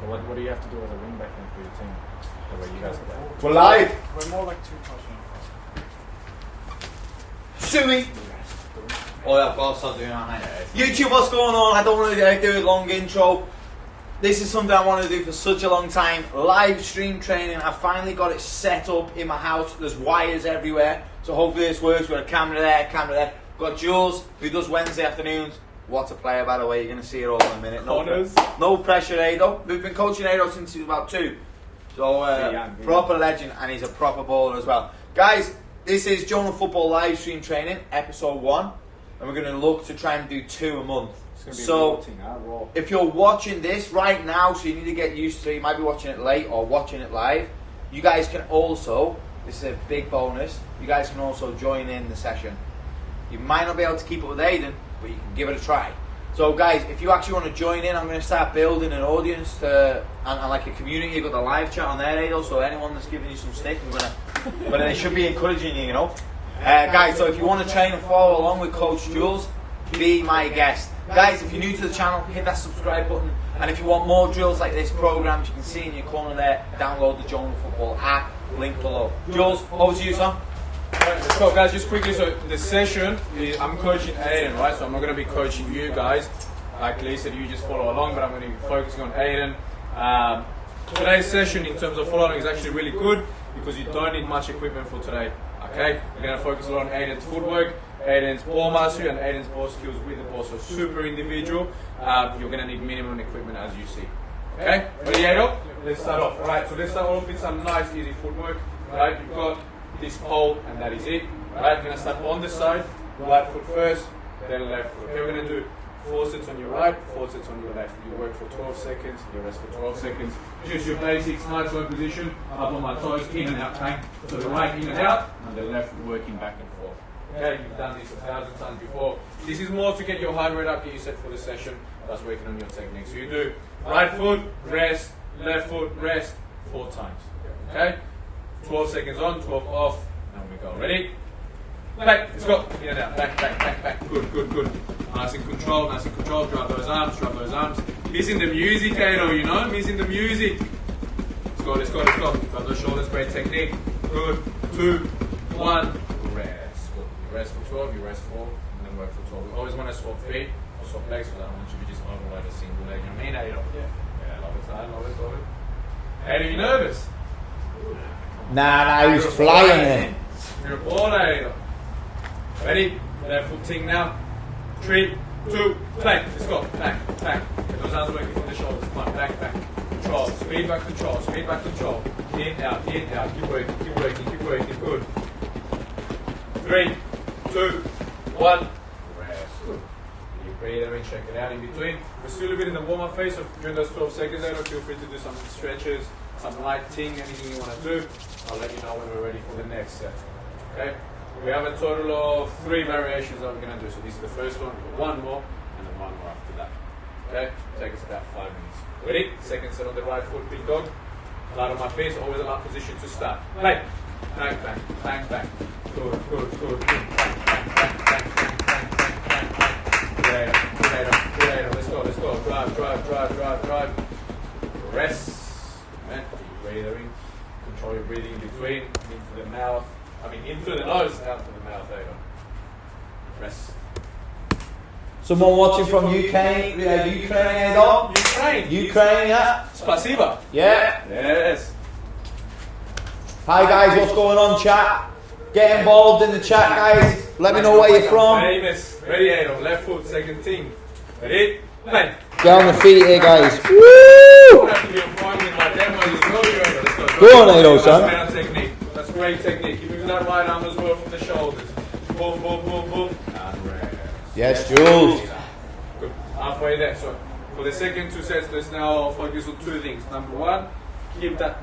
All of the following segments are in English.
So what do you have to do as a wing back then for your team? The way you guys play? We're live. We're more like two touching. Suey. Oh yeah, I've got to start doing that, mate. YouTube, what's going on? I don't want to do a long intro. This is something I want to do for such a long time. Live stream training. I finally got it set up in my house. There's wires everywhere. So hopefully this works. We've got a camera there, camera there. Got Jules, who does Wednesday afternoons. What a player, by the way. You're going to see it all in a minute. No pressure, Ado. We've been coaching Ado since he was about 2. So, proper legend, and he's a proper baller as well. Guys, this is Joner Football live stream training, episode 1. And we're going to look to try and do 2 a month. So, if you're watching this right now, so you need to get used to it, you might be watching it late or watching it live, you guys can also, this is a big bonus, you guys can also join in the session. You might not be able to keep up with Aiden, but you can give it a try. So guys, if you actually want to join in, I'm going to start building an audience and like a community. You've got the live chat on there, Ado, so anyone that's giving you some stick, but they should be encouraging you, you know. Guys, so if you want to train and follow along with Coach Jules, be my guest. Guys, if you're new to the channel, hit that subscribe button. And if you want more drills like this, programs, you can see in your corner there, download the Joner Football app, link below. Jules, over to you, son. Right, let's go, guys, just quickly. So the session, I'm coaching Aiden, right? So I'm not going to be coaching you guys. Like Lee said, you just follow along, but I'm going to be focusing on Aiden. Today's session, in terms of following, is actually really good because you don't need much equipment for today. Okay, we're going to focus a lot on Aiden's footwork, Aiden's ball mastery, and Aiden's ball skills with the ball. So super individual. You're going to need minimum equipment as you see. Okay, ready, Aiden? Let's start off. All right, so let's start off with some nice, easy footwork. Right, you've got this pole, and that is it. Right, we're going to start on the side, right foot first, then left foot. Okay, we're going to do 4 sets on your right, 4 sets on your left. You work for 12 seconds, you rest for 12 seconds. Just your basics, nice slow position, up on my toes, in and out, bang. So the right in and out, and the left working back and forth. Okay, you've done this 1,000 times before. This is more to get your heart rate up, get you set for the session. That's working on your technique. So you do right foot, rest, left foot, rest, 4 times. Okay? 12 seconds on, 12 off, and we go. Ready? Back, let's go. In and out, back, back, back, back. Good, good, good. Nice and control, nice and control. Drop those arms, drop those arms. Missing the music, Kato, you know? Missing the music. Let's go, let's go, let's go. Drop those shoulders, great technique. Good. 2, 1, rest. Good. You rest for 12, you rest 4, and then work for 12. We always want to swap feet or swap legs, but I don't want you to just overload a single leg. You know what I mean, Aiden? Yeah, love it, love it, love it. Aiden, you nervous? Nah, he was flying in. You're a baller. Ready? Left foot ting now. 3, 2, play. Let's go. Back, back. Get those arms working from the shoulders. Come on, back, back. Control. Speed back, control. Speed back, control. In, out, in, out. Keep working, keep working, keep working. Good. 3, 2, 1. Rest. Good. You breathe in, check it out in between. We're still a bit in the warm-up phase, so during those 12 seconds, feel free to do some stretches, some light ting, anything you want to do. I'll let you know when we're ready for the next set. Okay? We have a total of 3 variations that we're going to do. So this is the first one, 1 more, and then 1 more after that. Okay? Take us about 5 minutes. Ready? Second set on the right foot, big dog. Flat on my face, always a up position to start. Bang, bang, bang, bang, bang. Good, good, good, good. Bang, bang, bang, bang, bang, bang, bang, bang. Good, let's go, let's go. Drive, drive, drive, drive, drive. Rest. And keep breathing. Control your breathing in between, into the mouth. In through the nose, out through the mouth. There you go. Rest. Someone watching from Ukraine, Ado? Ukraine, yeah. Spasiba. Yeah. Yes. Hi guys, what's going on, chat? Get involved in the chat, guys. Let me know where you're from. Famous. Ready, Ado. Left foot, second team. Ready? Play. Get on the feet here, guys. Woo! Go on, Ado, son. That's technique. That's great technique. Keep moving that right arm as well from the shoulders. Boom, boom, boom, boom. And rest. Yes, Jules. Good. Halfway there. So for the second 2 sets, let's now focus on 2 things. Number 1,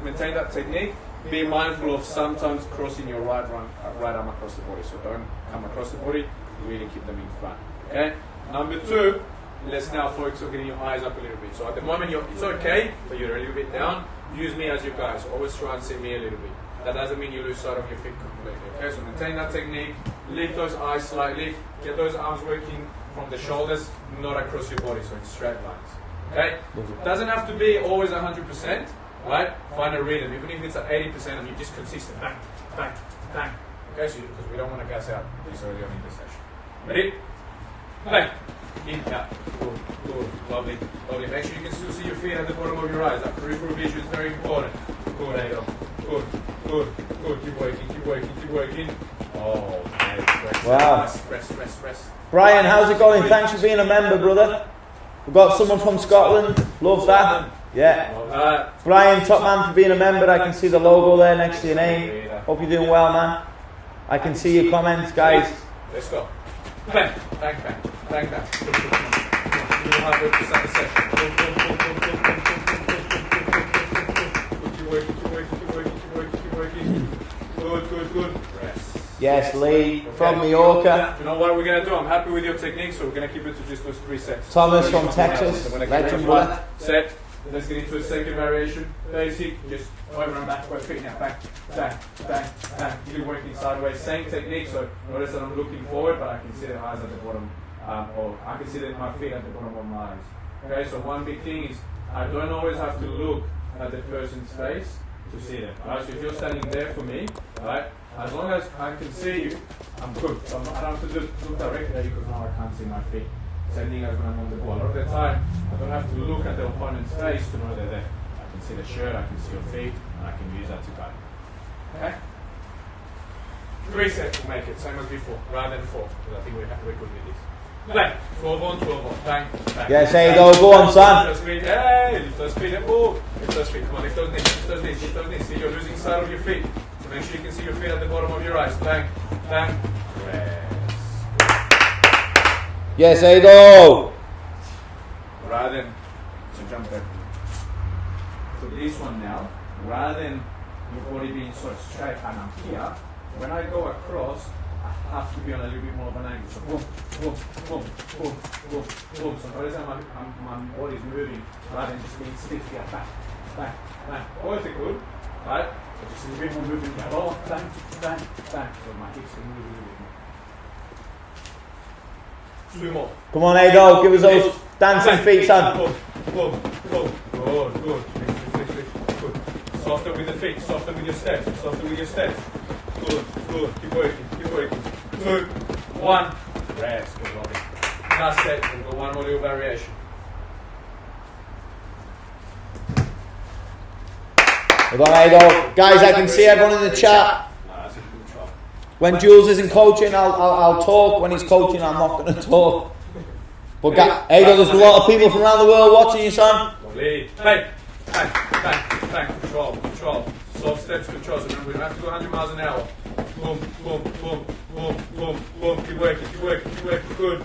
maintain that technique. Be mindful of sometimes crossing your right arm across the body. So don't come across the body. Really keep them in front. Okay. Number 2. Let's now focus on getting your eyes up a little bit. So at the moment, it's okay, but you're a little bit down. Use me as your guide. So always try and see me a little bit. That doesn't mean you lose sight of your feet completely. Okay, so maintain that technique. Lift those eyes slightly. Get those arms working from the shoulders, not across your body, so in straight lines. Okay? Doesn't have to be always 100%, right? Find a rhythm, even if it's at 80% and you're just consistent. Bang, bang, bang. Okay, so because we don't want to gas out this early on in the session. Ready? Bang. In, out. Good, good, lovely, lovely. Make sure you can still see your feet at the bottom of your eyes. That peripheral vision is very important. Good, Adolf. Good, good, good. Keep working, keep working, keep working. Oh, nice. Rest, wow. Rest. Brian, how's it going? Thanks for being a member, brother. We've got someone from Scotland. Love that. Yeah. Love that. Brian, top man for being a member. I can see the logo there next to your name. Hope you're doing well, man. I can see your comments, guys. Let's go. Bang, bang, bang, bang, bang. You don't have to start the session. Keep working, keep working, keep working, keep working, keep working. Good, good, good. Rest. Yes, Lee from Mallorca. You know what we're going to do? I'm happy with your technique, so we're going to keep it to just those 3 sets. Thomas from Texas. Legend, brother. Set. Let's get into a second variation. Basic, just over and backward feet now. Bang, bang, bang, bang. You're working sideways. Same technique, so notice that I'm looking forward, but I can see the eyes at the bottom, or I can see my feet at the bottom of my eyes. Okay, so one big thing is I don't always have to look at the person's face to see them. Alright, so if you're standing there for me, right, as long as I can see you, I'm good. So I don't have to just look directly at you because now I can't see my feet. Same thing as when I'm on the ball. A lot of the time, I don't have to look at the opponent's face to know they're there. I can see the shirt, I can see your feet, and I can use that to guide. Okay? 3 sets will make it, same as before, rather than 4, because I think we're good with this. Bang! 12 on, 12 on. Bang, bang. Yes, there you go. Go on, son. Lift those feet. Hey! Lift those feet and move. Lift those feet. Come on, lift those knees, lift those knees, lift those knees. See, you're losing sight of your feet. So make sure you can see your feet at the bottom of your eyes. Bang, bang. Rest. Yes, Ado. Rather than, so jump back. So this one now, rather than your body being sort of straight and I'm here, when I go across, I have to be on a little bit more of an angle. So boom, boom, boom, boom, boom, boom. So notice how my body is moving rather than just being stiff here. Bang, bang, bang. Both are good, right? So just a little bit more movement here. Oh, bang, bang, bang. So my hips can move a little bit more. 2 more. Come on, Ado. Give us those dancing feet, son. Boom, boom, boom. Good, good. Good. Softer with the feet, softer with your steps, softer with your steps. Good, good. Keep working, keep working. 2, 1. Rest. Good, lovely. Last set. We've got one more little variation. Come on, Ado. Guys, I can see everyone in the chat. That's a good try. When Jules isn't coaching, I'll talk. When he's coaching, I'm not going to talk. But Ado, there's a lot of people from around the world watching you, son. Lovely. Bang, bang, bang, bang. Control, control. Soft steps, control. So remember, we don't have to go 100 miles an hour. Boom, boom, boom, boom, boom, boom. Keep working, keep working, keep working. Good.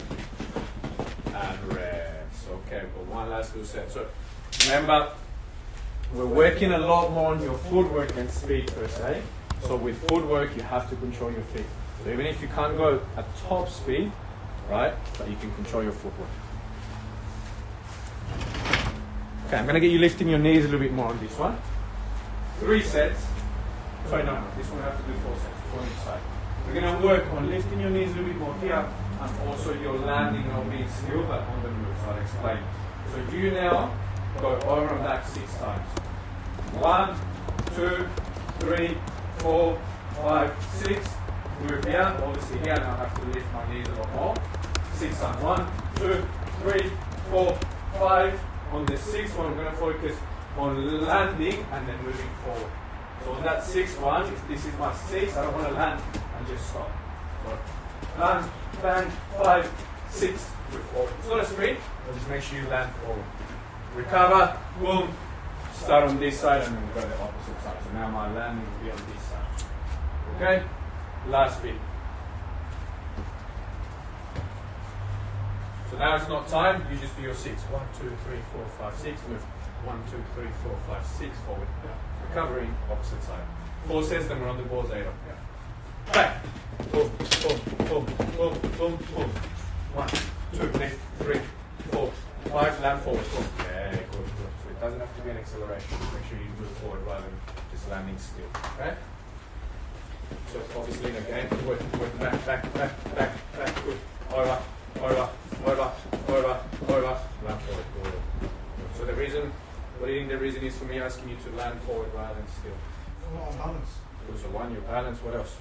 And rest. Okay, we've got one last little set. So remember, we're working a lot more on your footwork than speed per se. So with footwork, you have to control your feet. So even if you can't go at top speed, right, but you can control your footwork. Okay, I'm going to get you lifting your knees a little bit more on this one. 3 sets. Sorry, no, this one we have to do 4 sets, 4 each side. We're going to work on lifting your knees a little bit more here, and also your landing not being still, but on the move. So I'll explain. So you now go over and back 6 times. 1, 2, 3, 4, 5, 6. Move here. Obviously here now I have to lift my knees a lot more. 6 times. 1, 2, 3, 4, 5. On the 6th one, we're going to focus on landing and then moving forward. So on that 6th one, if this is my 6, I don't want to land and just stop. So land, bang, 5, 6, move forward. It's not a sprint, but just make sure you land forward. Recover, boom, start on this side and then go to the opposite side. So now my landing will be on this side. Okay? Last bit. So now it's not time, you just do your 6. 1, 2, 3, 4, 5, 6. Move. 1, 2, 3, 4, 5, 6 forward. Recovering, opposite side. 4 sets, then we're on the balls 8 up. Back. Boom, boom, boom, boom, boom, boom. 1, 2, 3, 4, 5, land forward. Boom. Yeah, good, good. So it doesn't have to be an acceleration. Make sure you move forward rather than just landing still. Okay? So obviously again, work back, back, back, back, back, good. Over, over, over, over, over, land forward, good. So the reason, what do you think the reason is for me asking you to land forward rather than still? I'm not on balance. So one, your balance, what else?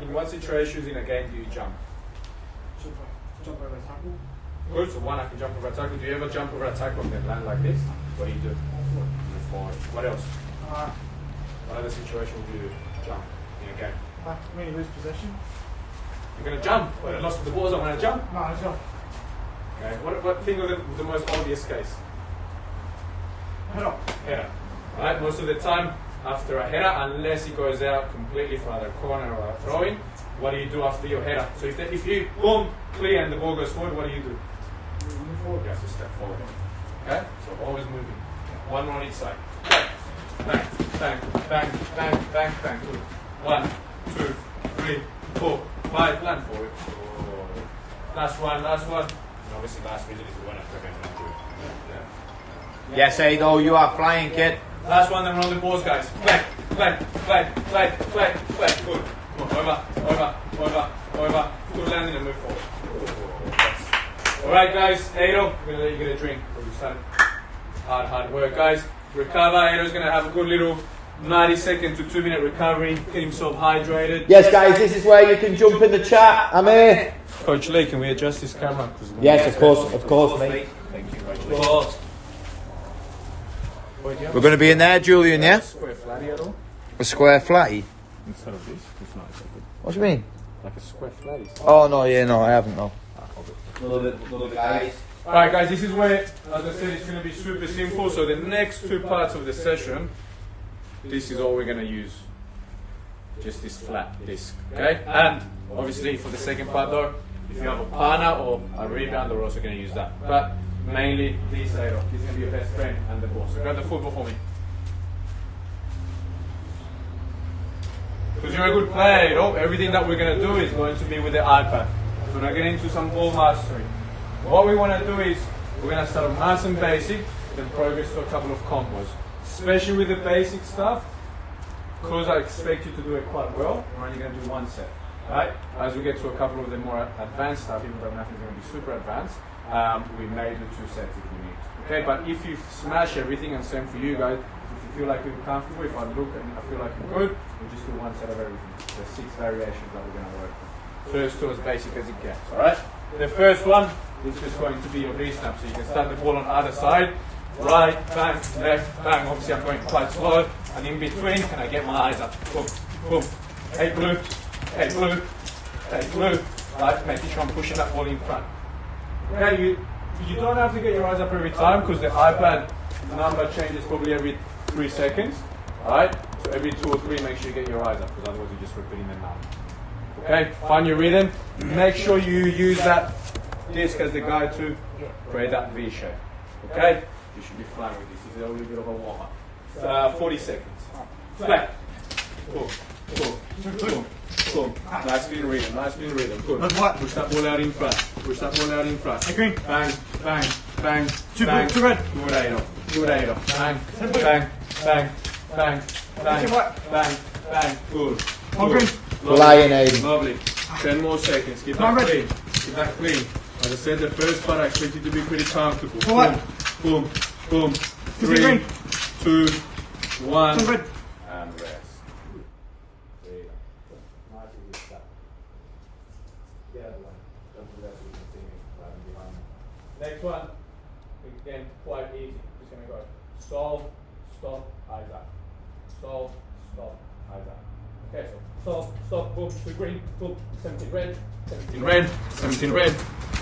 In what situations in a game do you jump? Jump over a tackle. Good, so one, I can jump over a tackle. Do you ever jump over a tackle and then land like this? What do you do? Move forward. What else? What other situation do you jump in a game? When you lose possession. You're going to jump. Well, I lost the balls, I'm going to jump. No, I jump. Okay. What think of the most obvious case? Head up. Header. Right, most of the time after a header, unless it goes out completely for either a corner or a throw in, what do you do after your header? So if you boom, clear and the ball goes forward, what do you do? Move forward. You have to step forward. Okay? So always moving. One on each side. Bang, bang, bang, bang, bang, bang, bang. Good. 1, 2, 3, 4, 5. Land forward. Last one, last one. And obviously last visit is the one after again. Yeah. Yes, Ado, you are flying, kid. Last one, then roll the balls, guys. Flag, flag, flag, flag, flag, flag. Good. Come on, over. Good landing and move forward. Yes. Alright, guys. Ado, I'm going to let you get a drink. You started hard work, guys. Recover. Ado's going to have a good little 90-second to 2-minute recovery. Get himself hydrated. Yes, guys, this is where you can jump in the chat. I'm here. Coach Lee, can we adjust this camera? Yes, of course, mate. Thank you, Coach Lee. We're going to be in there, Julian, yeah? Square flatty at all? A square flatty? Instead of this, it's not so good. What do you mean? Like a square flatty. Oh, no, I haven't, no. Little guys. Alright guys, this is where, as I said, it's going to be super simple. So the next 2 parts of the session, this is all we're going to use. Just this flat disc, okay? And obviously for the second part though, if you have a partner or a rebound, we're also going to use that. But mainly this side off. This is going to be your best friend and the ball. So grab the football for me. Because you're a good player, you know, everything that we're going to do is going to be with the iPad. So we're going to get into some ball mastery. What we want to do is, we're going to start nice and basic, then progress to a couple of combos. Especially with the basic stuff, because I expect you to do it quite well, we're only going to do 1 set. Right? As we get to a couple of the more advanced stuff, even though nothing's going to be super advanced, we may do 2 sets if we need. Okay, but if you smash everything, and same for you guys, if you feel like you're comfortable, if I look and I feel like you're good, we'll just do 1 set of everything. There's 6 variations that we're going to work with. First to as basic as it gets, alright? The first one is just going to be your V-snap, so you can start the ball on either side. Right, bang, left, bang. Obviously I'm going quite slow, and in between, can I get my eyes up? Boom, boom. Hey blue, hey blue, hey blue. Right, making sure I'm pushing that ball in front. Okay, you don't have to get your eyes up every time, because the iPad number changes probably every 3 seconds. Alright, so every 2 or 3 make sure you get your eyes up, because otherwise you're just repeating the number. Okay, find your rhythm. Make sure you use that disc as the guide to create that V shape. Okay, you should be flying with this. This is a little bit of a warm up. 40 seconds. Flat. Boom, boom, boom, boom. Nice little rhythm. Nice little rhythm. Good. Push that ball out in front. Push that ball out in front. Green. Bang, bang, bang. Two bang. blue, 2 red. Good Ado. Good Ado. Bang, bang, bang, bang, bang, bang, bang. Good. One green. Flying, Aiden. Lovely. 10 more seconds. Keep that clean. Keep that clean. As I said, the first part I expect you to be pretty comfortable. Boom, boom, boom. 3, 2, 1. And rest. Next one, again, quite easy. Just going to go solve, stop, eyes up. Solve, stop, eyes up. Okay, so solve, stop, boom, to green, boom, 17 red, 17 red, 17 red,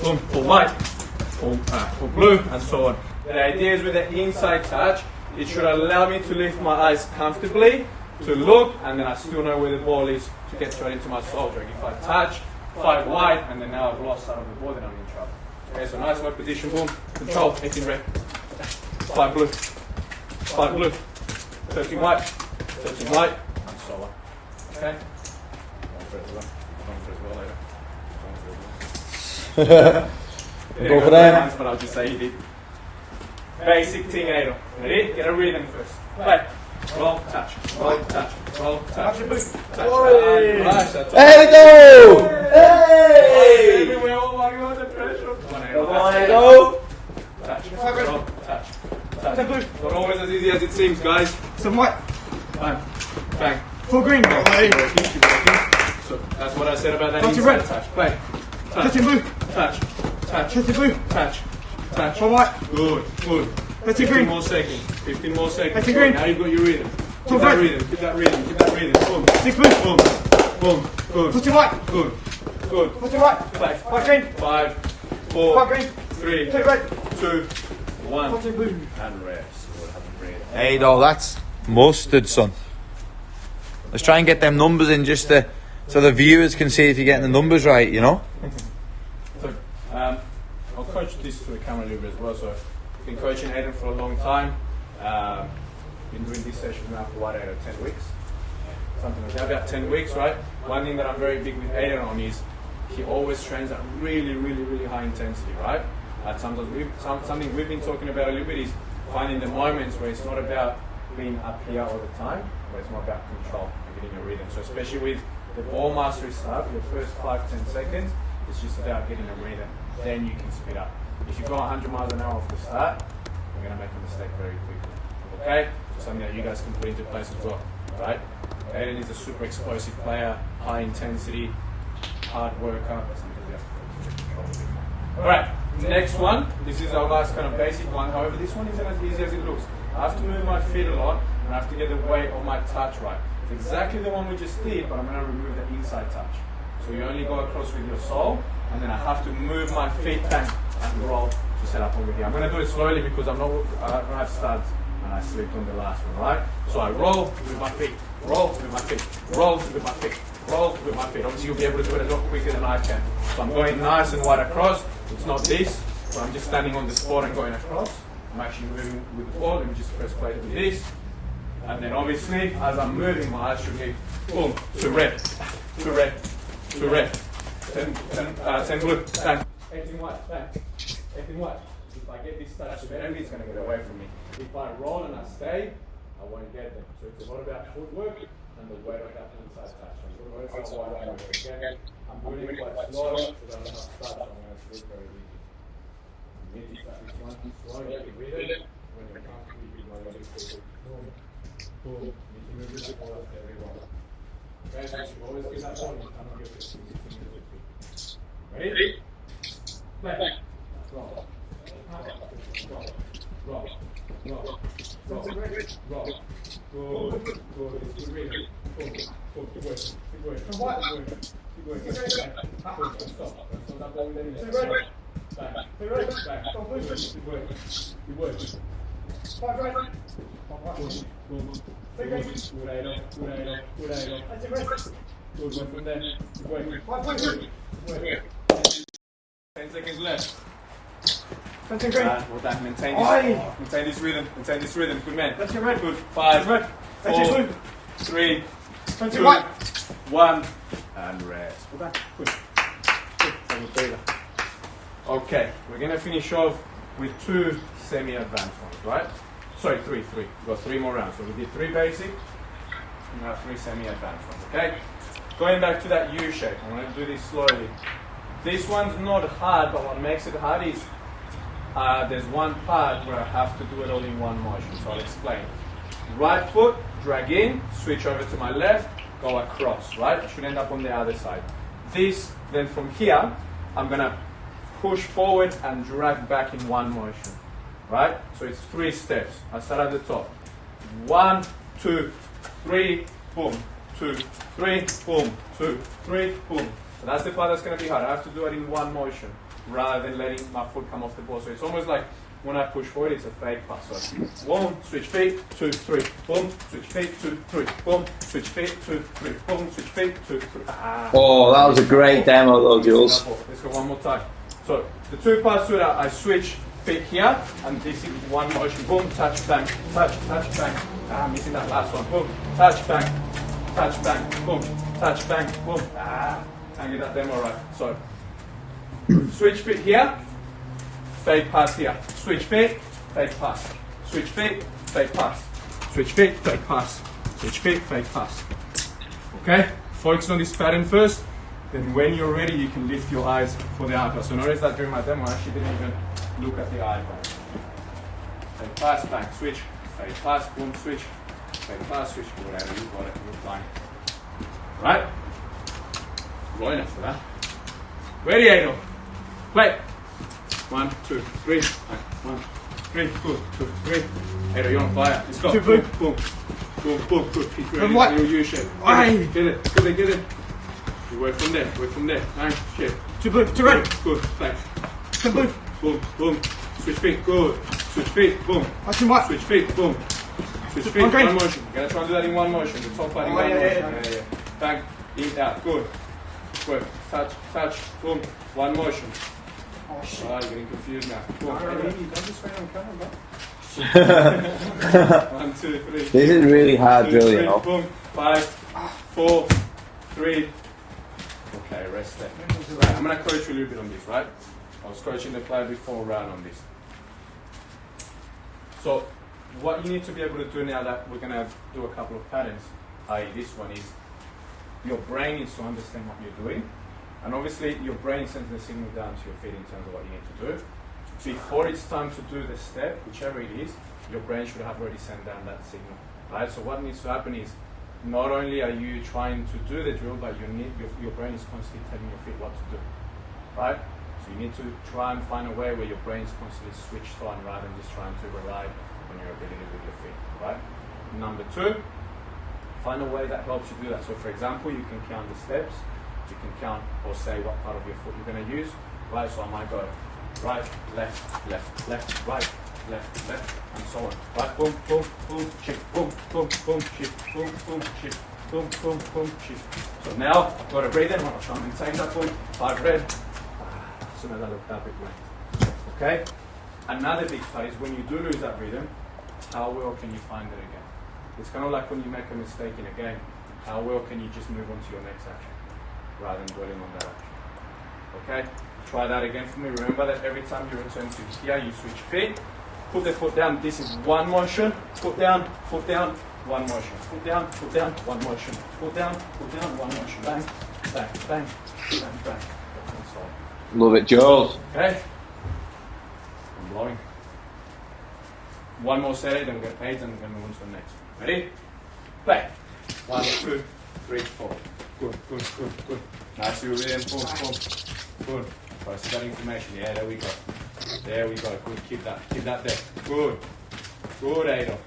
boom, for white, for blue, and so on. The idea is with the inside touch, it should allow me to lift my eyes comfortably, to look, and then I still know where the ball is to get straight into my soldier. If I touch, 5 wide, and then now I've lost sight of the ball, then I'm in trouble. Okay, so nice low position, boom, control, 18 red, 5 blue, 5 blue, 13 white, 13 white, and so on. Okay? Go for them. But I'll just say he did. Basic thing, Ado. Ready? Get a rhythm first. Play. Roll, touch, roll, touch, roll, touch. Touch. Hey, go! Hey! Everywhere, oh my god, the pressure. Come on, go. Touch. Roll. Touch. Touch. Not always as easy as it seems, guys. Some white. Bang. Bang. Full green. Keep working. So that's what I said about that Touch inside red. touch. Play. Touch. Touching blue. Touch. Touch. Touching blue. Touch. Touch. Full white. Good. Good. Touching 15 green. more seconds. 15 more seconds. Touching green. Now you've got your rhythm. Full Keep that red. rhythm. Keep that rhythm. Keep that rhythm. Boom. 6 blue. Boom. Boom. Good. Touching white. Good. Good. Touching white. Play. White green. 5, 5 4, green. 3, 2 red. 2, 1. Touching blue. And rest. We'll have a breathe. Hey, though, that's mustard, son. Let's try and get them numbers in just so the viewers can see if you're getting the numbers right, you know? So, I'll coach this to the camera a little bit as well. So, I've been coaching Aiden for a long time. Been doing this session now for 10 weeks? Something like that, about 10 weeks, right? One thing that I'm very big with Aiden on is he always trains at really, really, really high intensity, right? Something we've been talking about a little bit is finding the moments where it's not about being up here all the time, but it's more about control and getting a rhythm. So especially with the ball mastery stuff, your first 5-10 seconds, it's just about getting a rhythm. Then you can speed up. If you go 100 miles an hour off the start, you're going to make a mistake very quickly. Okay? So something that you guys can put into place as well, right? Aiden is a super explosive player, high intensity, hard worker. That's something we have to control a bit more. Alright, next one. This is our last kind of basic one. However, this one isn't as easy as it looks. I have to move my feet a lot and I have to get the weight of my touch right. It's exactly the one we just did, but I'm going to remove the inside touch. So you only go across with your sole, and then I have to move my feet back and roll to set up over here. I'm going to do it slowly because I don't have studs and I slipped on the last one, right? So I roll with my feet, roll with my feet, roll with my feet, roll with my feet. Obviously you'll be able to do it a lot quicker than I can. So I'm going nice and wide across. It's not this, so I'm just standing on the spot and going across. I'm actually moving with the ball. Let me just press play with this. And then obviously, as I'm moving, my eyes should be boom, to red, to red, to red. 10 blue, 10. 18 white, 10. 18 white. If I get this touch, enemy is going to get away from me. If I roll and I stay, I won't get them. So it's a lot about footwork and the weight of that inside touch. I'm going to notice how wide I'm going again. I'm doing it quite slow because I don't have touch. I'm going to sleep very easy. You need to start this one slow, you can read it. When you're comfortable, you can go really quickly. Boom, boom. You need to move this ball up every one. Okay, so you should always get that ball and you cannot get this. Ready? Play. Roll. Roll. Roll. Roll. Roll. Roll. Good. Good. It's good reading. Boom. Boom. Keep working. Keep working. Keep working. Keep working. Stop. Stop that ball with any less. Back. Back. Keep working. Keep working. 5 right. Boom. Boom. Good idol. Good idol. Good idol. Good one from there. Keep working. 5 blue. Keep working. 10 seconds left. Touching green. Well done. Maintain this rhythm. Maintain this rhythm. Good man. Touching red. Good. 5, Touching 4, blue. 3, Touching 2, white. 1, and rest. Well done. Good. Good. Have a breather. Okay, we're going to finish off with 2 semi-advanced ones, right? Sorry, 3. We've got 3 more rounds. So we did 3 basic, and now 3 semi-advanced ones, okay? Going back to that U shape, I'm going to do this slowly. This one's not hard, but what makes it hard is there's one part where I have to do it all in one motion, so I'll explain. Right foot, drag in, switch over to my left, go across, right? I should end up on the other side. This, then from here, I'm going to push forward and drag back in one motion, right? So it's 3 steps. I start at the top. 1, 2, 3, boom. 2, 3, boom. 2, 3, boom. So that's the part that's going to be hard. I have to do it in one motion rather than letting my foot come off the ball. So it's almost like when I push forward, it's a fake pass. So 1, switch feet, 2, 3, boom. Switch feet, 2, 3, boom. Switch feet, 2, 3, boom. Switch feet, 2, 3. Oh, that was a great demo, though, Jules. Let's go one more time. So the 2 parts to that, I switch feet here, and this is one motion. Boom, touch, bang, touch, bang. I'm missing that last one. Boom, touch, bang, boom, touch, bang, boom. Can't get that demo right. So switch feet here, fake pass here. Switch feet, fake pass. Switch feet, fake pass. Switch feet, fake pass. Switch feet, fake pass. Okay? Focus on this pattern first. then when you're ready, you can lift your eyes for the iPad. So notice that during my demo, I actually didn't even look at the iPad. Take pass, bang, switch. Take pass, boom, switch. Take pass, switch. Whatever, you got it, you're fine. Right? Rolling after that. Ready, Adel. Play. 1, 2, 3. 1, 3, good, 2, 3. Adel, you're on fire. Let's go. Boom, boom, boom, boom, good. Keep ready. Little U shape. Get it, get it. You work from there. Bang, shape. To right. Good, bang. Boom, boom. Switch feet, good. Switch feet, boom. Switch feet, boom. Switch feet, one motion. You're gonna try and do that in one motion. The top part in one motion. Yeah. Bang, in, out, good. Work, touch, boom. One motion. Oh shit. Oh, you're getting confused now. Boom. Don't just stay on camera, bro. 1, 2, 3. This is really hard, really. 3, boom. 5, 4, 3. Okay, rest there. Right, I'm gonna coach you a little bit on this, right? I was coaching the player before round on this. So, what you need to be able to do now that we're gonna do a couple of patterns, i.e. this one is, your brain needs to understand what you're doing. And obviously, your brain sends the signal down to your feet in terms of what you need to do. Before it's time to do the step, whichever it is, your brain should have already sent down that signal, right? So what needs to happen is, not only are you trying to do the drill, but your brain is constantly telling your feet what to do, right? So you need to try and find a way where your brain is constantly switched on rather than just trying to rely on your ability with your feet, right? Number 2, find a way that helps you do that. So for example, you can count the steps, you can count or say what part of your foot you're going to use, right? So I might go right, left, left, left, right, left, left, and so on. Right, boom, boom, boom, shift, boom, boom, boom, shift, boom, boom, shift, boom, boom, boom, shift. So now I've got to breathe in, I'm going to try and maintain that point. 5 red. As soon as I look that big way. Okay? Another big part is when you do lose that rhythm, how well can you find it again? It's kind of like when you make a mistake in a game, how well can you just move on to your next action rather than dwelling on that action? Okay? Try that again for me. Remember that every time you return to here, you switch feet, put the foot down. This is one motion. Foot down, one motion. Foot down, one motion. Foot down, one motion. Bang, bang, bang, bang, bang. And so on. Love it, Jules. Okay? I'm blowing. One more set, then we'll get paid, and then move on to the next. Ready? Play. 1, 2, 3, 4. Good. Nice, you're in. Boom. Good. Process that information. Yeah, there we go. Good. Keep that there. Good, Adel.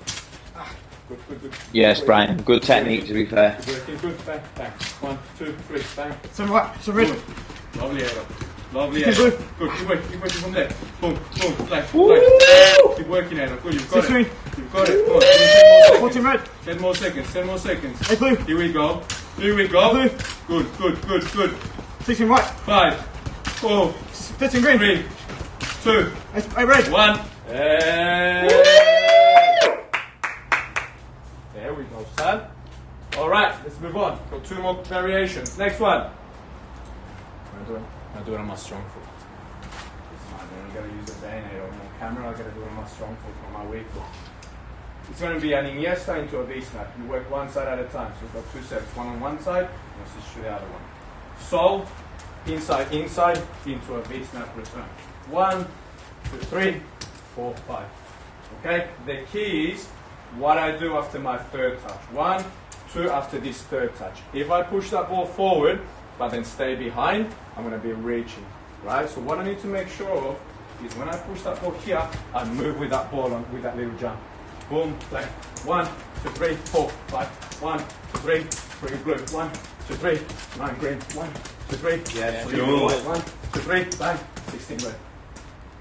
Good. Yes, Brian. Good technique, to be fair. Good. Bang. 1, 2, 3. Bang. Some red. Lovely, Adel. Good. Keep working from there. Boom. Play. Keep working, Adel. Good. You've got it. Come on. 14 red. 10 more seconds. Hey, blue. Here we go. Blue. Good. 16 white. 5, 4, 15 green. 3, 2, Hey, red. 1. There we go, son. Alright, let's move on. Got 2 more variations. Next one. I'm do it on my strong foot. I'm going to use a bayonet on my camera. I'm going to do it on my strong foot, on my weak foot. It's going to be an iniesta into a V-snap. You work one side at a time. So we've got 2 sets. One on one side, and switch to the other one. Solve, inside, into a V-snap return. 1, 2, 3, 4, 5. Okay? The key is what I do after my 3rd touch. 1, 2 after this 3rd touch. If I push that ball forward, but then stay behind, I'm going to be reaching. Right? So what I need to make sure of is when I push that ball here, I move with that ball on, with that little jump. Boom, play. 1, 2, 3, 4, 5. 1, 2, 3, 3 blue. 1, 2, 3, 9 green. 1, 2, 3. Yeah, 3 cool. white. 1, 2, 3, bang. 16 red.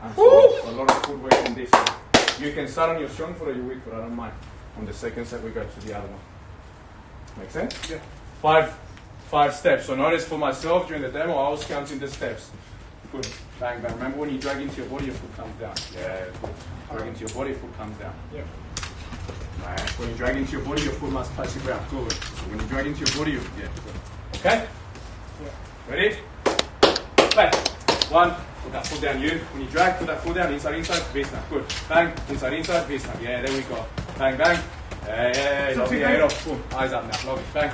And so a lot of footwork in this one. You can start on your strong foot or your weak foot, I don't mind. On the 2nd set, we go to the other one. Make sense? Yeah. 5 steps. So notice for myself during the demo, I was counting the steps. Good. Bang, bang. Remember when you drag into your body, your foot comes down. Yeah, good. Drag into your body, foot comes down. Yeah. Right. When you drag into your body, your foot must touch the ground. Good. So when you drag into your body, yeah, good. Okay? Yeah. Ready? Play. 1, put that foot down, you. When you drag, put that foot down, inside, V-snap. Good. Bang, inside, V-snap. Yeah, there we go. Bang, bang. Yeah, lovely. Head off. Boom. Eyes up now. Lovely. Bang.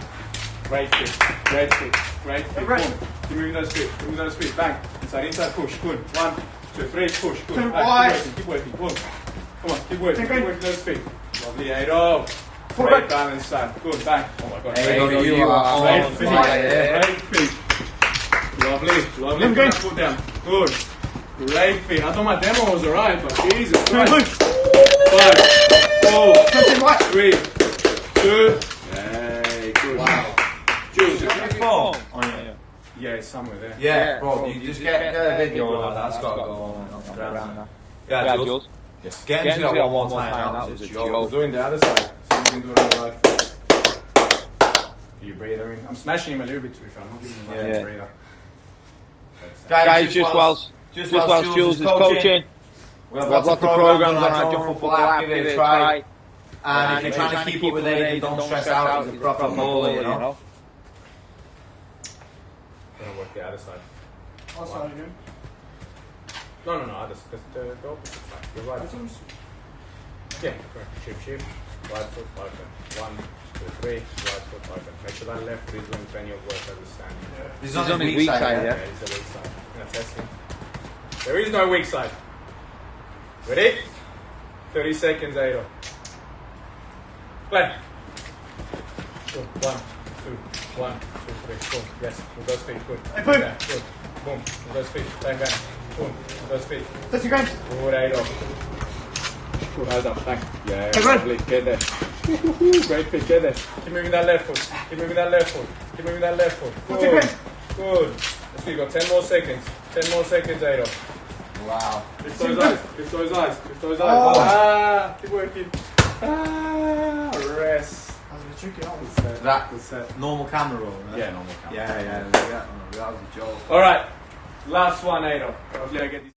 Great feet. Great feet. Great feet. Boom. Keep moving those feet. Keep moving those feet. Bang. Inside, inside, push. Good. 1, 2, 3, push. Good. Bang. Keep working. Keep working. Boom. Come on, keep working. Keep working those feet. Lovely, Ado. Great balance, son. Good. Bang. Oh my God. Ado, you are great on feet. fire. Great feet. Lovely. Lovely. Put that foot down. Good. Great feet. I thought my demo was alright, but Jesus Christ. 5, 4, 3, 2. Hey, good. Wow. Jules, Oh, yeah, it's somewhere there. yeah, bro, you just get a video of that. That's got to go on the ground. Yeah, Jules. Yes. Get into that one more time. That was a joke. I'm doing the other side, so you can do it on the right foot. You breather in. I'm smashing him a little bit to be fair. I'm not giving him a nice breather. Guys, just whilst Jules is coaching, we have lots of programs on our Joner Football app. Give it a try. And if you're trying to keep up with it, don't stress out. He's a proper bowler, you know. Gonna work the other side. What side again? No, the opposite side. Your right foot. Yeah, correct. Shift. Right foot, open. 1, 2, 3. Right foot, open. Make sure that left foot is doing plenty of work as a stand. This is on the weak side, yeah? It's the weak side. I'm gonna test him. There is no weak side. Ready? 30 seconds, Ado. Play. Good. 1, 2, 1, 2, 3. Boom. Yes. With those feet. Good. Hey, boom. Yeah, good. Boom. With those feet. Bang, bang. Boom. With those feet. 30 grams. Good, Ado. Good. Eyes up. Bang. Yeah. Hey, run. Lovely. Get there. Great feet. Get there. Keep moving that left foot. Keep moving that left foot. Keep moving that left foot. 30 Good. grams. Good. Let's go. You got 10 more seconds. 10 more seconds, Ado. Wow. Lift those eyes. Lift those eyes. Lift those eyes. Oh. Ah. Keep working. Ah. Rest. That was a bit tricky, that was. That normal camera roll, right? Yeah, normal camera. Yeah, that was a joke. All right, last one, Ado. Hopefully I get this.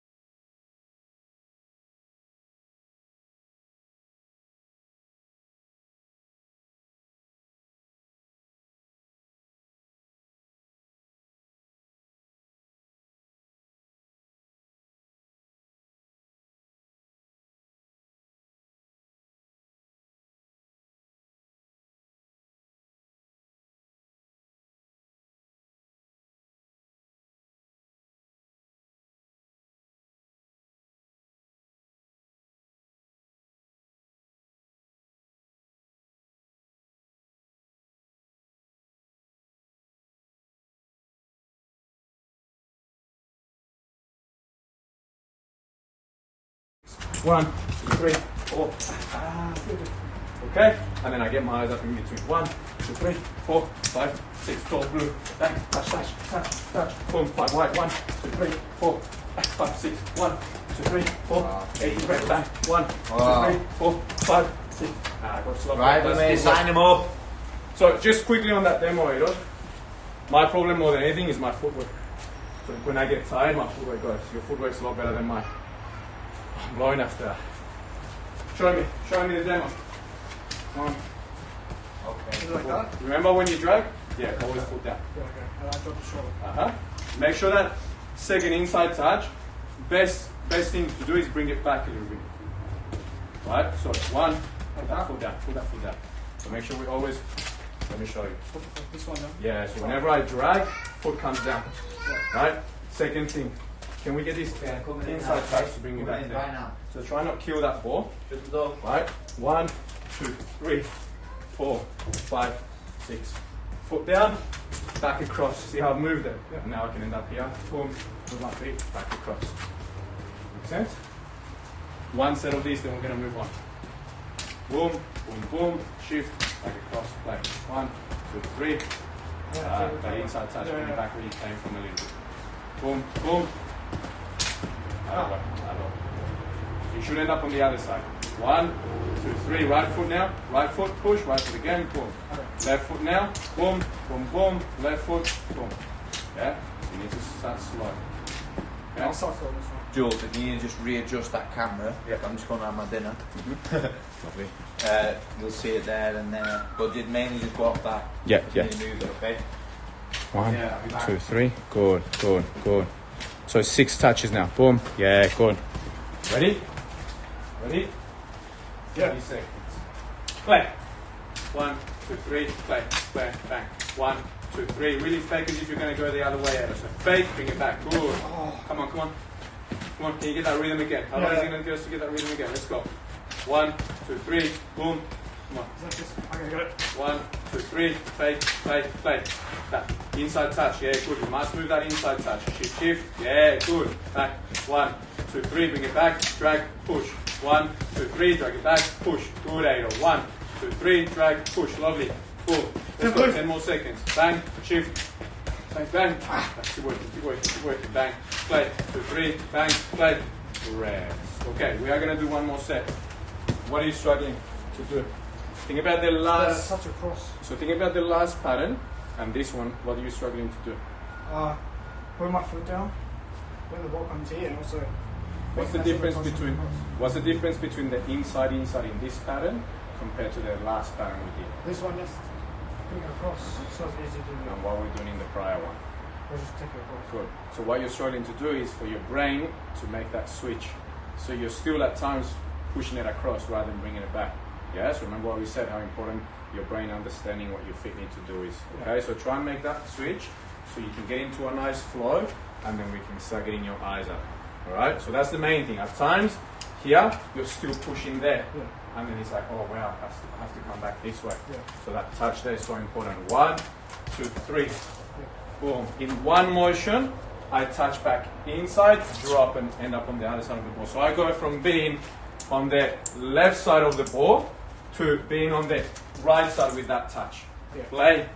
One, two, 3, 4. Okay, and then I get my eyes up in between. 1, 2, 3, 4, 5, 6. Tall blue. Bang, touch. Boom, 5 white. 1, 2, 3, 4, 5, 6. 1, 2, 3, 4. 8 red. Bang. 1, 2, 3, 4, 5, 6. I got slow. Right, we may sign him up. So just quickly on that demo, Ado. My problem more than anything is my footwork. So when I get tired, my footwork goes. Your footwork's a lot better than mine. I'm blowing after. Show me the demo. Okay. Like that? Remember when you drag? Yeah, always foot down. Yeah, okay. And I drop the shoulder. Make sure that second inside touch, best thing to do is bring it back a little bit. Right? So 1, put that foot down. So make sure we always, let me show you. This one, Yeah, so whenever I drag, foot comes down. Right? Second thing, can we get this inside touch to bring it back Right there? now. So try not kill that ball. Just go. Right? 1, 2, 3, 4, 5, 6. Foot down, back across. See how I've moved it? Yeah. Now I can end up here. Boom, with my feet, back across. Make sense? One set of these, then we're going to move on. Boom, boom, boom, shift, back across, play. 1, 2, 3. That inside touch, bring it back where you came from a little bit. Boom, boom. That way. You should end up on the other side. 1, 2, 3. Right foot now. Right foot, push. Right foot again. Boom. Left foot now. Boom, boom, boom. Left foot. Boom. Yeah. So you need to start slow. Okay. I'll start filming this one. Jules, if you just readjust that camera, Yep. I'm just going to have my dinner. Lovely. You'll see it there and there. But you'd mainly just go off that. Yeah, yeah. And you move it, okay? 1, Yeah, I'll be back. 2, 3. Good, good, good. So 6 touches now. Boom. Yeah, good. Ready? Ready? Yeah. 30 seconds. Play. 1, 2, 3. Play. Play. Bang. 1, 2, 3. Really fake as if you're going to go the other way out. So fake, bring it back. Good. Come on, come on. Come on, can you get that rhythm again? How long is it going to take us to get that rhythm again? Let's go. 1, 2, 3. Boom. Come on. Is that just? Okay, got it. 1, 2, 3. Fake, fake, fake. That inside touch. Yeah, good. You must move that inside touch. Shift, shift. Yeah, good. Back. 1, 2, 3. Bring it back. Drag, push. 1, 2, 3. Drag it back. Push. Good, Ado. 1, 2, 3. Drag, push. Lovely. Cool. Let's go. 10 more seconds. Bang. Shift. Bang, bang. Keep working, keep working, keep working. Bang. Play. 2, 3. Bang. Play. Rest. Okay, we are going to do one more set. What are you struggling to do? Think about the last. Touch across. So think about the last pattern and this one. What are you struggling to do? Put my foot down when the ball comes here, and also. What's the difference between the inside in this pattern compared to the last pattern we did? This one just bring it across, so it's easy to do. And what we're doing in the prior one. Or just take it across. Good. So what you're struggling to do is for your brain to make that switch. So you're still at times pushing it across rather than bringing it back. Yes, remember what we said, how important your brain understanding what your feet need to do is. Okay, so try and make that switch so you can get into a nice flow and then we can start getting your eyes up. Alright, so that's the main thing. At times, here, you're still pushing there. Yeah. And then it's like, oh wow, I have to come back this way. Yeah. So that touch there is so important. 1, 2, 3. Yeah. Boom. In one motion, I touch back inside, drop and end up on the other side of the ball. So I go from being on the left side of the ball to being on the right side with that touch. Yeah. Play,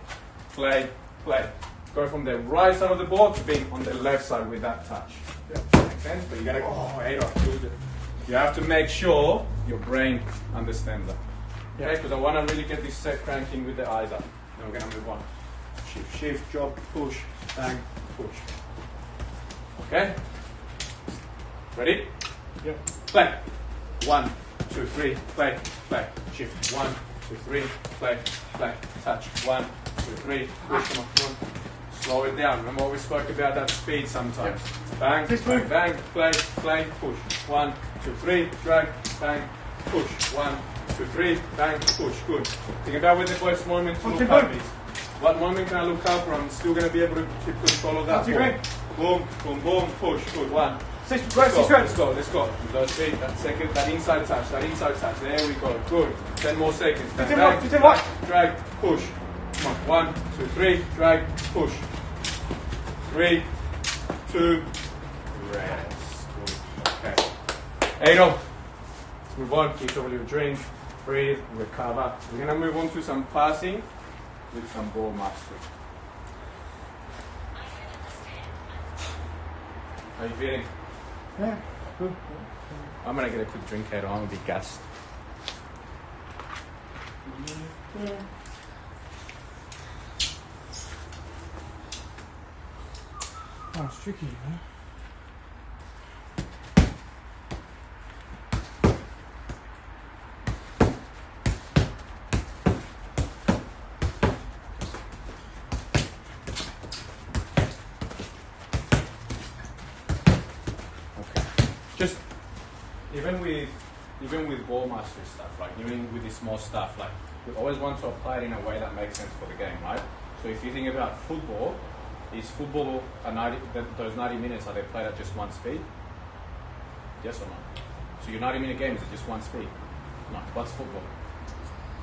play, play. Go from the right side of the ball to being on the left side with that touch. Yeah. Makes sense? But you gotta go, you have to make sure your brain understands that. Yeah. Okay, because I want to really get this set cranking with the eyes up. Then we're gonna move on. Shift, shift, drop, push, bang, push. Okay? Ready? Yep. Play. 1, 2, 3, play, play. Shift. 1, 2, 3, play, play. Touch. 1, 2, 3, push. Come on, come on. Slow it down. Remember what we spoke about that speed sometimes. Yep. Bang, This bang, move. bang, play, play, push. 1, 2, 3, drag, bang, push. 1, 2, 3, bang, push. Good. Think about when the first moment to Okay, look up good. is. What moment can I look up for? I'm still going to be able to keep control of that. That's great. Boom, boom, boom, push. Good. 1. Six, Let's go, go. let's go, let's go. Those feet, that second, that inside touch, that inside touch. There we go. Good. 10 more seconds. Bang, 15 bang, more, 15 more. drag, push. Come on. 1, 2, 3, drag, push. 3, 2, rest. Good. Okay. Ado, let's move on. Keep over your drink. Breathe, recover. We're gonna move on to some passing with some ball mastery. How are you feeling? Yeah. Good. I'm gonna get a quick drink, Ado. I'm gonna be gassed. Oh, it's tricky, man. Just even with ball mastery stuff, like even with the small stuff, like we always want to apply it in a way that makes sense for the game, right? So if you think about football, is football those 90 minutes, are they played at just one speed? Yes or no? So your 90-minute game is at just one speed? No. What's football?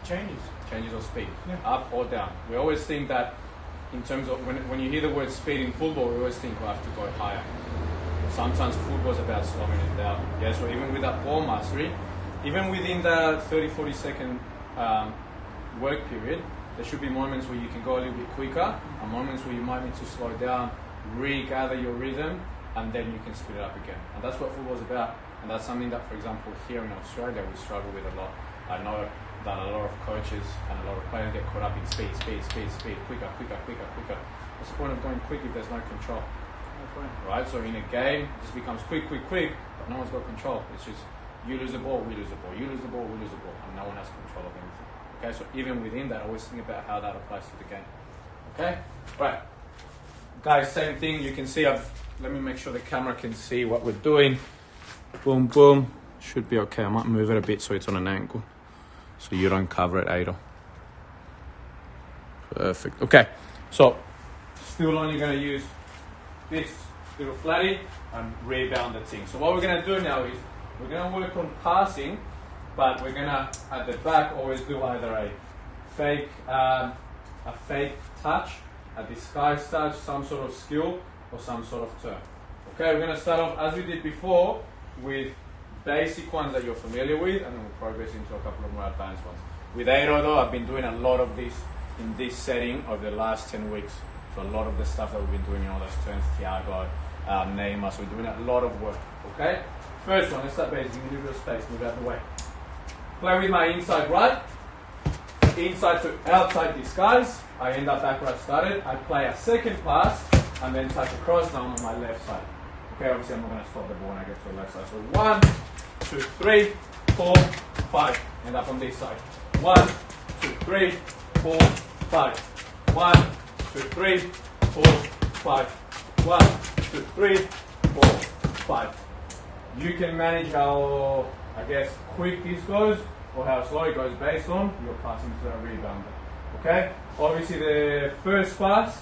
Changes of speed, Yeah. up or down. We always think that in terms of when you hear the word speed in football, we always think we have to go higher. Sometimes football is about slowing it down. Yeah, so even with that ball mastery, even within the 30-40 second work period, there should be moments where you can go a little bit quicker and moments where you might need to slow down, regather your rhythm, and then you can speed it up again. And that's what football is about. And that's something that, for example, here in Australia, we struggle with a lot. I know that a lot of coaches and a lot of players get caught up in speed, quicker. What's the point of going quick if there's no control? Right? So in a game, it just becomes quick, but no one's got control. It's just you lose the ball, we lose the ball, you lose the ball, we lose the ball, and no one has control of anything. Okay, so even within that, always think about how that applies to the game. Okay? Right. Guys, same thing. You can see let me make sure the camera can see what we're doing. Boom, boom. Should be okay. I might move it a bit so it's on an angle, so you don't cover it, Ado. Perfect. Okay, so still only going to use this little flatty and rebound the thing. So what we're going to do now is we're going to work on passing, but we're going to at the back always do either a fake touch, a disguise touch, some sort of skill, or some sort of turn. Okay, we're going to start off as we did before with basic ones that you're familiar with, and then we'll progress into a couple of more advanced ones. With Aero though, I've been doing a lot of this in this setting over the last 10 weeks. So a lot of the stuff that we've been doing, those turns, Thiago, Neymar, so we're doing a lot of work, okay? First one, let's start basic, give me a little space, move out of the way. Play with my inside right, inside to outside disguise. I end up back where I started. I play a second pass, and then touch across, now I'm on my left side. Okay, obviously I'm not going to stop the ball when I get to the left side. So 1, 2, 3, 4, 5. End up on this side. 1, 2, 3, 4, 5. 1, 2, 3, 4, 5. 1, 2, 3, 4, 5. You can manage how, I guess, quick this goes or how slow it goes based on your passing to that rebounder. Okay? Obviously the first pass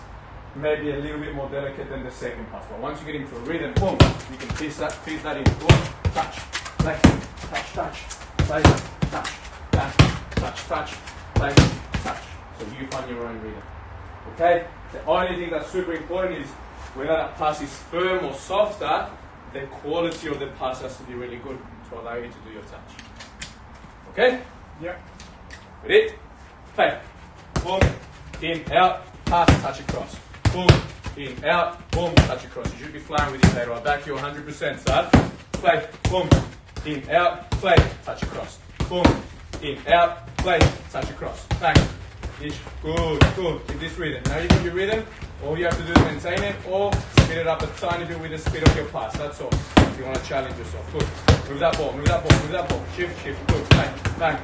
may be a little bit more delicate than the second pass, but once you get into a rhythm, boom, you can piece that in. Boom, touch, play, touch, touch, play, touch, bang, touch, touch, play, touch. So you find your own rhythm. Okay? The only thing that's super important is whether that pass is firm or softer, the quality of the pass has to be really good to allow you to do your touch. Okay? Yeah. Ready? Play. Boom, in, out, pass, touch across. Boom, in, out, boom, touch across. You should be flying with your head. I'll back you 100%, son. Play, boom, in, out, play, touch across. Boom, in, out, play, touch across. Bang. Ish. Good, good. Keep this rhythm. Now you got your rhythm. All you have to do is maintain it or speed it up a tiny bit with the speed of your pass. That's all. If you want to challenge yourself. Good. Move that ball, move that ball, move that ball. Shift, shift. Good. Bang, bang,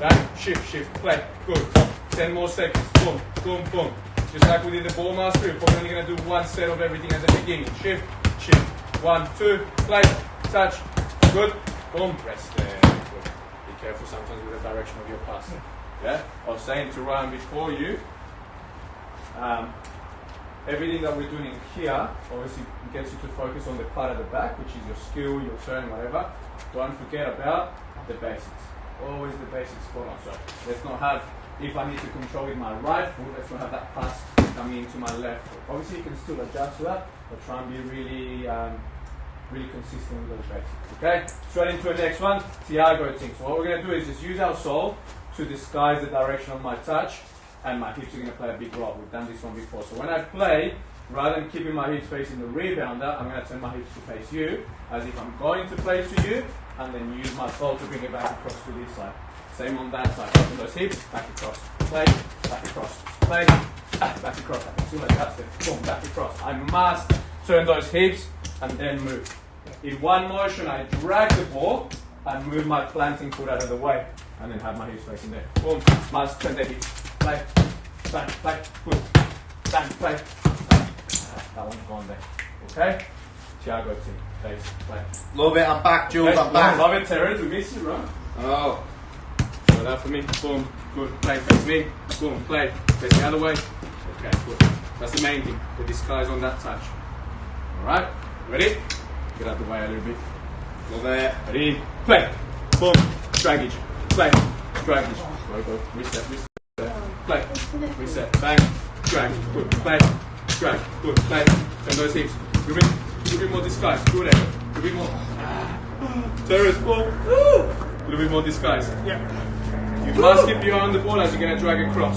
bang. Shift, shift. Play. Good. 10 more seconds. Boom, boom, boom. Just like we did the ball mastery, we're probably only going to do one set of everything at the beginning. Shift, shift. 1, 2, play, touch. Good. Boom. Rest there. Good. Be careful sometimes with the direction of your pass. Yeah? I was saying to Ryan before you, everything that we're doing in here obviously gets you to focus on the part at the back, which is your skill, your turn, whatever. Don't forget about the basics. Always the basics spot on. So let's not have, if I need to control with my right foot, let's not have that pass coming into my left foot. Obviously you can still adjust to that, but try and be really really consistent with those basics. Okay? Straight into the next one, Thiago Team. So what we're going to do is just use our sole to disguise the direction of my touch, and my hips are going to play a big role. We've done this one before. So when I play, rather than keeping my hips facing the rebounder, I'm going to turn my hips to face you, as if I'm going to play to you, and then use my sole to bring it back across to this side. Same on that side. Open those hips, back across, play, back across, play, back across. I can still adjust it. Boom, back across. I must turn those hips and then move. In one motion, I drag the ball and move my planting foot out of the way, and then have my hips facing there. Boom, must turn the hips. Play, bang, play, good, bang, play. That one's gone there. Okay? Thiago Team, face, play. Love it, I'm back, Jules, Okay. I'm back. Love it, Terrence, we missed you, bro. Oh. So that for me, boom, good, play, face me, boom, play, face the other way. Okay, good. That's the main thing, the disguise on that touch. Alright, ready? Get out the way a little bit. Love it. Ready? Play. Boom. Draggage. Play. Draggage. Go. Reset. Play. Reset. Bang. Drag. Good. Play. Drag. Good. Play. Turn those hips. A little bit more disguise. Good. A little bit more. Terrace ball. A little bit more disguise. Yeah. You must keep your eye on the ball as you're going to drag across.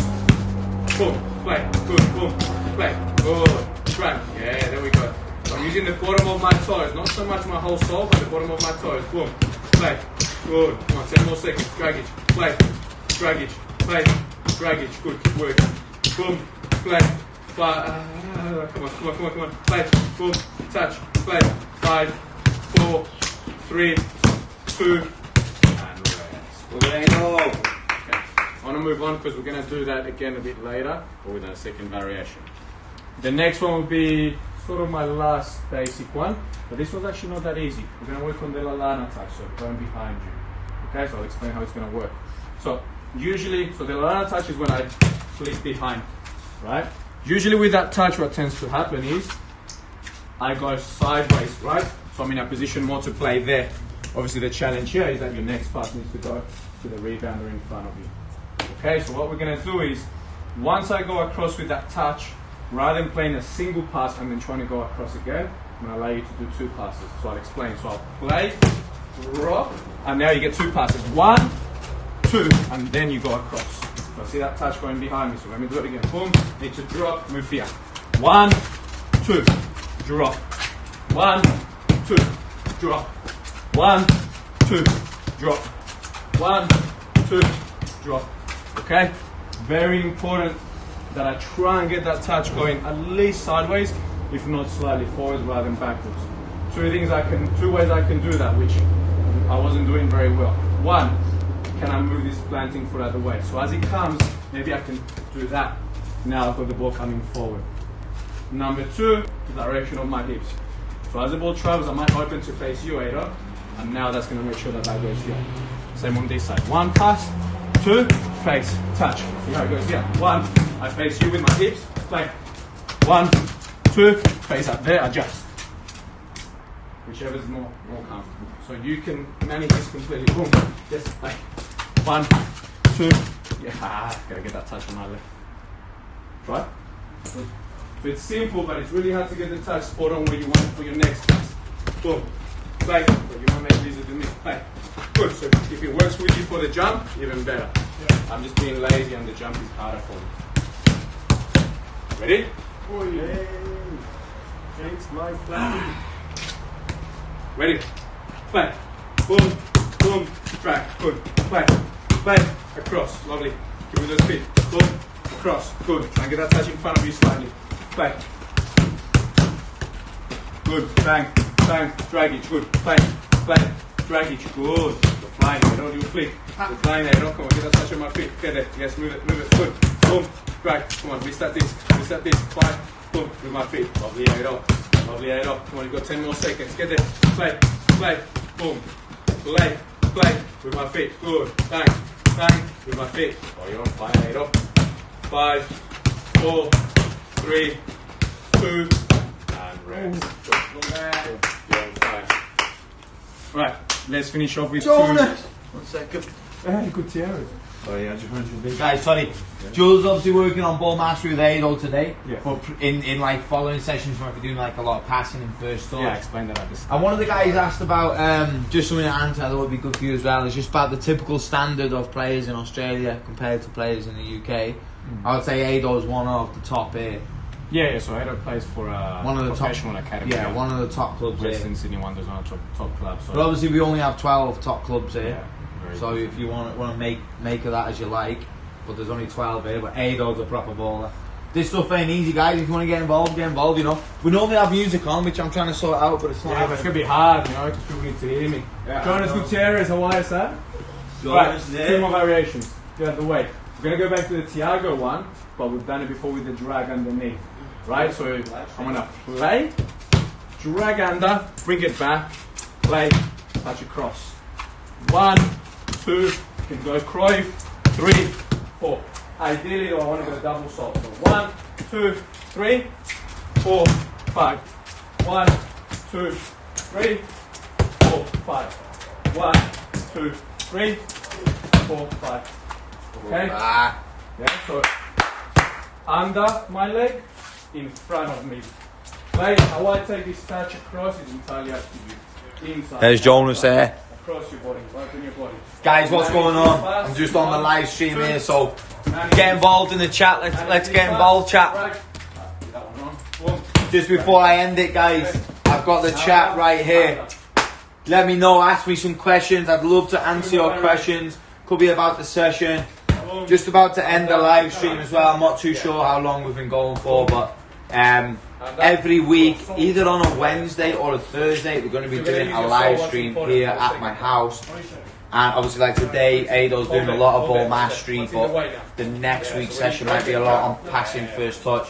Boom. Play. Good. Boom. Play. Good. Drag. Yeah, there we go. I'm using the bottom of my toes, not so much my whole sole, but the bottom of my toes. Boom. Play. Good. Come on, 10 more seconds. Draggage. Play. Draggage. Play. Draggage. Good. Keep working. Boom. Play. Come on. Play. Boom. Touch. Play. 5, 4, 3, 2, and rest. Okay. I want to move on because we're going to do that again a bit later, or with a second variation. The next one will be sort of my last basic one, but this one's actually not that easy. We're going to work on the Lalana touch, so going behind you. Okay, so I'll explain how it's going to work. So usually, the Lalana touch is when I flip behind. right? Usually with that touch, what tends to happen is I go sideways, right? So I'm in a position more to play there. Obviously the challenge here is that your next pass needs to go to the rebounder in front of you. Okay, so what we're gonna do is, once I go across with that touch, rather than playing a single pass and then trying to go across again, I'm gonna allow you to do 2 passes. So I'll explain. So I'll play, drop, and now you get 2 passes. 1, 2, and then you go across. So see that touch going behind me. So let me do it again. Boom, need to drop, move here. 1, 2, drop. 1, 2, drop. 1, 2, drop. 1, 2, drop. Okay? Very important that I try and get that touch going at least sideways, if not slightly forwards rather than backwards. Two ways I can do that, which I wasn't doing very well. 1, can I move this planting foot out of the way? So as it comes, maybe I can do that. Now I've got the ball coming forward. Number 2, the direction of my hips. So as the ball travels, I might open to face you, Ada, and now that's going to make sure that that goes here. Same on this side. 1 pass, 2, face, touch. See how it goes here. 1, I face you with my hips, play. 1, 2, face up there, adjust. Whichever is more comfortable. So you can manage this completely. Boom, just play. 1, 2, yeah, gotta get that touch on my left. Try. So it's simple, but it's really hard to get the touch spot on where you want it for your next pass. Boom, play. But you want to make it easier than me. Play. Good. So if it works with you for the jump, even better. Yeah. I'm just being lazy, and the jump is harder for me. Ready? Oh yeah. Thanks, my friend. Ready? Play. Boom, boom, track. Good. Play. Play. Across. Lovely. Give me those feet. Boom. Across. Good. Try and get that touch in front of you slightly. Play. Good. Bang. Bang. Drag it. Good. Play. Play. Drag it. Good. You're flying there. Don't do a flick. You're flying there. Don't come on. Get that touch on my feet. Get there. Yes. Move it. Move it. Good. Boom. Drag. Come on. Restart this. Restart this. Play. Boom. With my feet. Lovely. Air it up. Lovely. Air it up. Come on. You've got 10 more seconds. Get there. Play. Play. Boom. Play. Play. With my feet. Good. Bang. Bang. With my feet. Oh, you're on fire. Air it up. 5, 4, 3, 2, and rest. Good. You're on fire. Right, let's finish off with Joner! 1 second. Hey, good Thierry. Sorry, I just wanted to be. Guys, sorry. Jules obviously working on ball mastery with Ado today. Yeah. But in like following sessions, we might be doing like a lot of passing and first touch. Yeah, explain that at this time. And one of the guys asked about just something to answer that would be good for you as well. It's just about the typical standard of players in Australia compared to players in the UK. I would say Ado's one of the top here. Yeah, so Ado plays for One of the professional academy. Yeah, one of the top clubs here. Western Sydney Wanderers, one of the top clubs. So. But obviously we only have 12 top clubs here. Yeah, very So good. if you want to make of that as you like, but there's only 12 here. But Ado's a proper baller. This stuff ain't easy, guys. If you want to get involved, you know. We normally have music on, which I'm trying to sort out, but it's not. Yeah, but it's going to be hard, you know, because people need to hear me. Yeah, Jonas Gutierrez, how are you, sir? Right, two more variations. Get out the way. We're going to go back to the Tiago one, but we've done it before with the drag underneath. Right, so I'm going to play, drag under, bring it back, play, touch across. 1, 2, you can go Cruyff, 3, 4. Ideally, though, I want to go double salt. So 1, 2, 3, 4, 5. 1, 2, 3, 4, 5. 1, 2, 3, 4, 5. Okay? Yeah, so under my leg, in front of me. Play, how I take this touch across is entirely up to you. Inside. There's Jonas there. Across your body, right in your body. Guys, what's going on? I'm just on the live stream here, so get involved in the chat. Let's get involved, chat. Just before I end it, guys, I've got the chat right here. Let me know, ask me some questions. I'd love to answer your questions. Could be about the session. Just about to end the live stream as well. I'm not too sure how long we've been going for, but every week, either on a Wednesday or a Thursday, we're going to be doing a live stream here at my house. And obviously, like today, Ado's doing a lot of ball mastery, but the next week's session might be a lot on passing, first touch.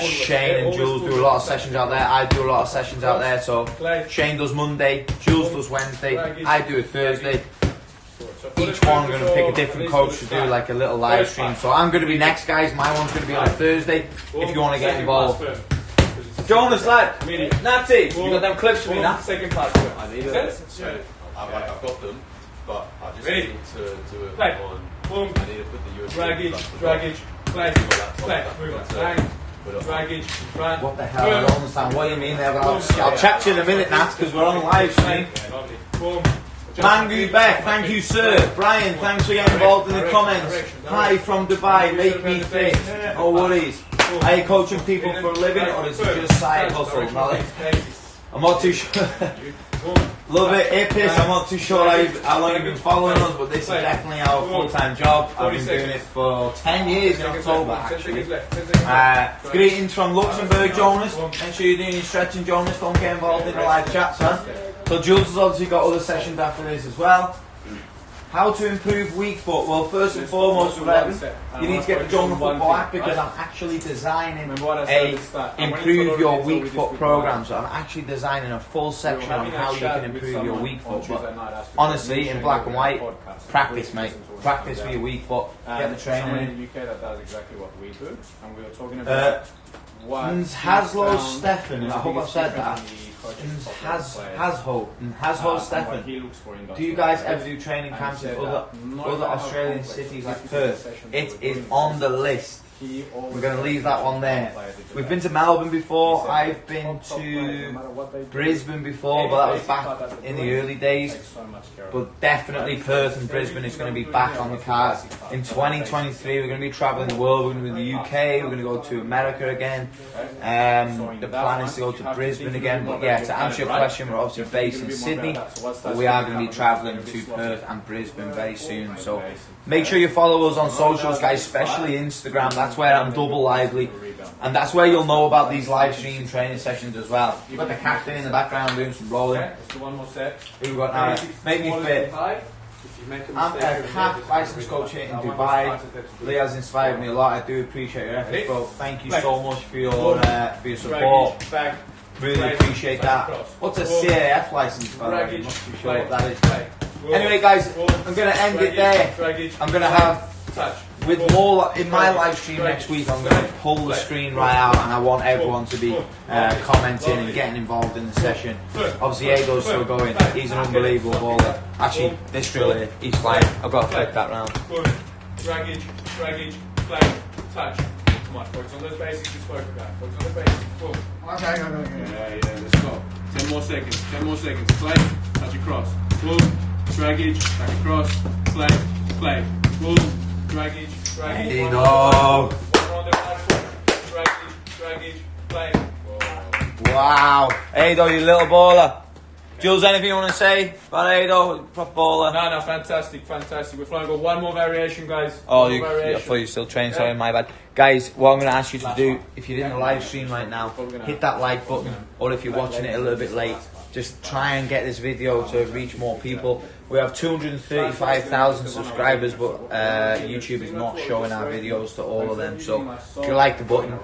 Shane and Jules do a lot of sessions out there. I do a lot of sessions out there. So Shane does Monday, Jules does Wednesday, I do a Thursday. each one we're going to pick a different coach to do like a little live stream. So I'm going to be next, guys. My one's going to be on a Thursday if you want to get involved. Jonas, lad, Natty, you got them clips for me, Nat? Second class. I need it. So I've got them, but I just need to do it Play. on. Boom. I need to put the USB. Draggage, play, move it, bang, draggage, run. What the hell? I don't understand what you mean there. I'll chat to you in a minute, Nat, because we're on live stream. Boom. Mangu Beck, thank you, sir. Brian, thanks for getting involved in the comments. Hi from Dubai, make me fit. No worries. Are you coaching people for a living, or is it just side hustle? I'm not too sure. Love it, Ipis. I'm not too sure how long you've been following us, but this is definitely our full-time job. I've been doing it for 10 years in October, actually. Greetings from Luxembourg, Jonas. Make sure you're doing your stretching, Jonas. Don't get involved in the live chat, son. So Jules has obviously got other sessions after this as well. How to improve weak foot? Well, first and foremost, you need to get the Joner Football app, because I'm actually designing a improve your weak foot program. So I'm actually designing a full section on how you can improve your weak foot. But honestly, in black and white, practice, mate. Practice for your weak foot. Get the training in. In the UK, that does exactly what we do, and we were talking about Haslo Stefan, I hope I've said that. Haslo Stefan. Do you guys ever do training camps in other Australian cities like Perth? It is on the list. We're going to leave that one there. We've been to Melbourne before. I've been to Brisbane before, but that was back in the early days. But definitely Perth and Brisbane is going to be back on the cards. In 2023, we're going to be travelling the world. We're going to be in the UK. We're going to go to America again. The plan is to go to Brisbane again. But yeah, to answer your question, we're obviously based in Sydney, but we are going to be travelling to Perth and Brisbane very soon. So make sure you follow us on socials, guys, especially Instagram. That's where I'm double lively, and that's where you'll know about these live stream training sessions as well. You've got the captain in the background doing some rolling. Who we got now? Make me fit. I'm a CAF license coach here in Dubai. Lee has inspired me a lot. I do appreciate your efforts, bro. Thank you so much for your support. Really appreciate that. What's a CAF license, by the way? I'm not too sure what that is. Anyway, guys, I'm going to end it there. I'm going to have, with more in my live stream next week, I'm going to pull the screen right out, and I want everyone to be commenting and getting involved in the session. Obviously, Ado's still going. He's an unbelievable baller. Actually, this drill here, he's flying. I've got to flip that round. Draggage, play, touch. Come on, focus on those basics we spoke about. Focus on the basics. Boom. Okay. Yeah, let's go. 10 more seconds. Play, touch across. Boom. Draggage, back across. Play. Boom. Draggage. Ado. Draggage, play. Wow. Ado, you little baller. Jules, anything you want to say about Ado? Proper baller. No, fantastic. We're flying. Got one more variation, guys. Oh, I thought you were still training, sorry, my bad. Guys, what I'm going to ask you to do, if you're in the live stream right now, hit that like button, or if you're watching it a little bit late, just try and get this video to reach more people. We have 235,000 subscribers, but YouTube is not showing our videos to all of them. So if you like the button,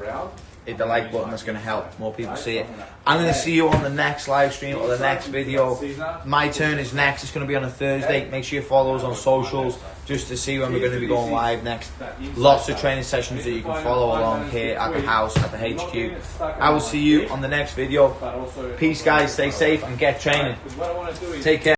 hit the like button. That's going to help more people see it. I'm going to see you on the next live stream or the next video. My turn is next. It's going to be on a Thursday. Make sure you follow us on socials just to see when we're going to be going live next. Lots of training sessions that you can follow along here at the house, at the HQ. I will see you on the next video. Peace, guys. Stay safe and get training. Take care.